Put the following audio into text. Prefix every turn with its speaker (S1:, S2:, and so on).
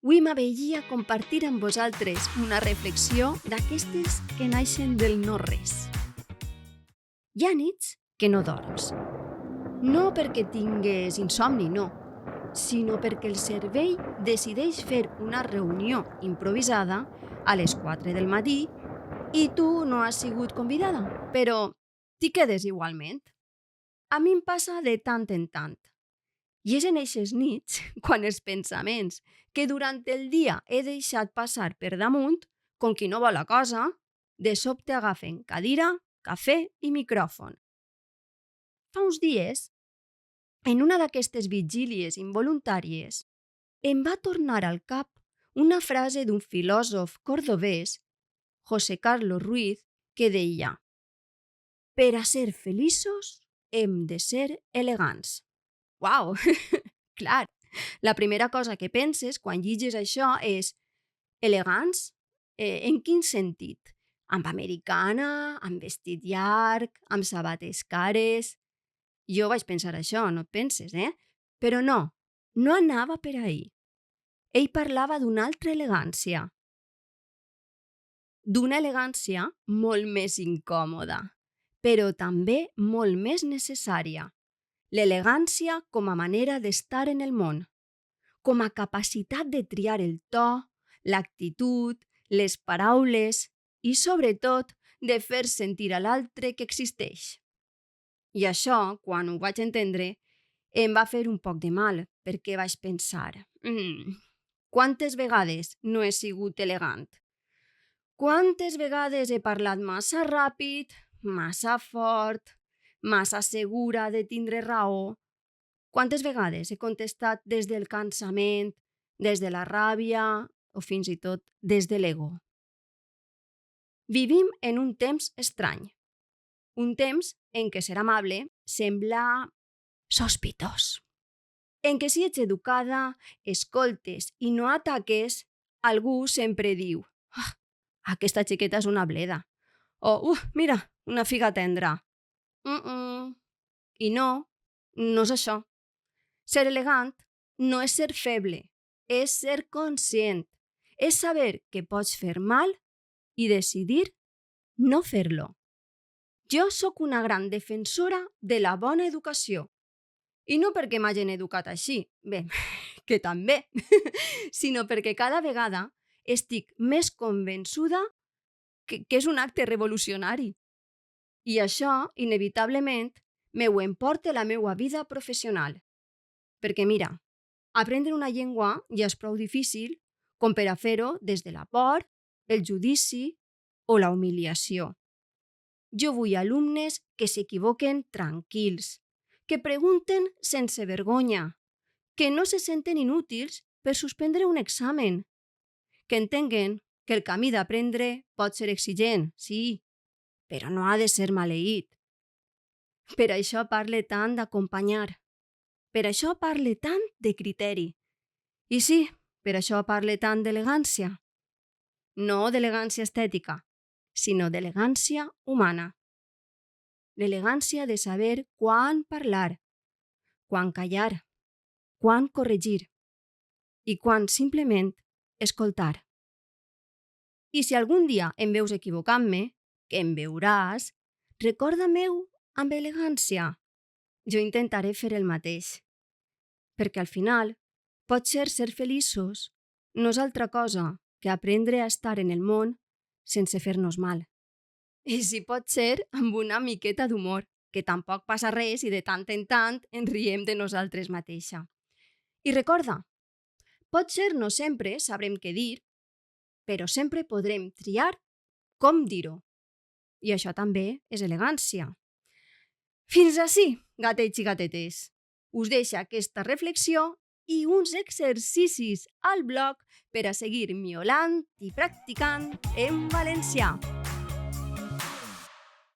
S1: Avui m'aveia compartir amb vosaltres una reflexió d'aquestes que naixen del no-res. Hi ha nits que no dorms. No perquè tingues insomni, no, sinó perquè el cervell decideix fer una reunió improvisada a les 4 del matí i tu no has sigut convidada, però t'hi quedes igualment. A mi em passa de tant en tant. I és en eixes nits quan els pensaments que durant el dia he deixat passar per damunt, com qui no vol la cosa, de sobte agafen cadira, cafè i micròfon. Fa uns dies, en una d'aquestes vigílies involuntàries, em va tornar al cap una frase d'un filòsof cordobès, José Carlos Ruiz, que deia: «Per a ser feliços hem de ser elegants». Uau! Clar, la primera cosa que penses quan lliges això és elegants? En quin sentit? Amb americana, amb vestit llarg, amb sabates cares... Jo vaig pensar això, no et penses, Però no anava per ahí. Ell parlava d'una altra elegància. D'una elegància molt més incòmoda, però també molt més necessària. L'elegància com a manera d'estar en el món, com a capacitat de triar el to, l'actitud, les paraules i, sobretot, de fer sentir a l'altre que existeix. I això, quan ho vaig entendre, em va fer un poc de mal, perquè vaig pensar quantes vegades no he sigut elegant? Quantes vegades he parlat massa ràpid, massa fort, massa segura de tindre raó? Quantes vegades he contestat des del cansament, des de la ràbia o fins i tot des de l'ego? Vivim en un temps estrany. Un temps en què ser amable sembla sospitós. En què si ets educada, escoltes i no ataques, algú sempre diu: aquesta xiqueta és una bleda. O, mira, una figa tendra. I no és això. Ser elegant no és ser feble, és ser conscient, és saber que pots fer mal i decidir no fer-lo. Jo sóc una gran defensora de la bona educació. I no perquè m'hagin educat així, bé, que també, sinó perquè cada vegada estic més convençuda que és un acte revolucionari. I això, inevitablement, m'ho emporta a la meua vida professional. Perquè mira, aprendre una llengua ja és prou difícil com per a fer-ho des de la por, el judici o la humiliació. Jo vull alumnes que s'equivoquen tranquils, que pregunten sense vergonya, que no se senten inútils per suspendre un examen, que entenguen que el camí d'aprendre pot ser exigent, sí, però no ha de ser maleït. Per això parle tant d'acompanyar. Per això parle tant de criteri. I sí, per això parle tant d'elegància. No d'elegància estètica, sinó d'elegància humana. L'elegància de saber quan parlar, quan callar, quan corregir i quan simplement escoltar. I si algun dia em veus equivocant-me, que em veuràs, recorda-m'ho amb elegància. Jo intentaré fer el mateix. Perquè al final, potser ser feliços no és altra cosa que aprendre a estar en el món sense fer-nos mal. I si pot ser amb una miqueta d'humor, que tampoc passa res i de tant en tant ens riem de nosaltres mateixa. I recorda, potser no sempre sabrem què dir, però sempre podrem triar com dir-ho. I això també és elegància. Fins ací, gatets i gatetes. Us deixa aquesta reflexió i uns exercicis al blog per a seguir miolant i practicant en valencià.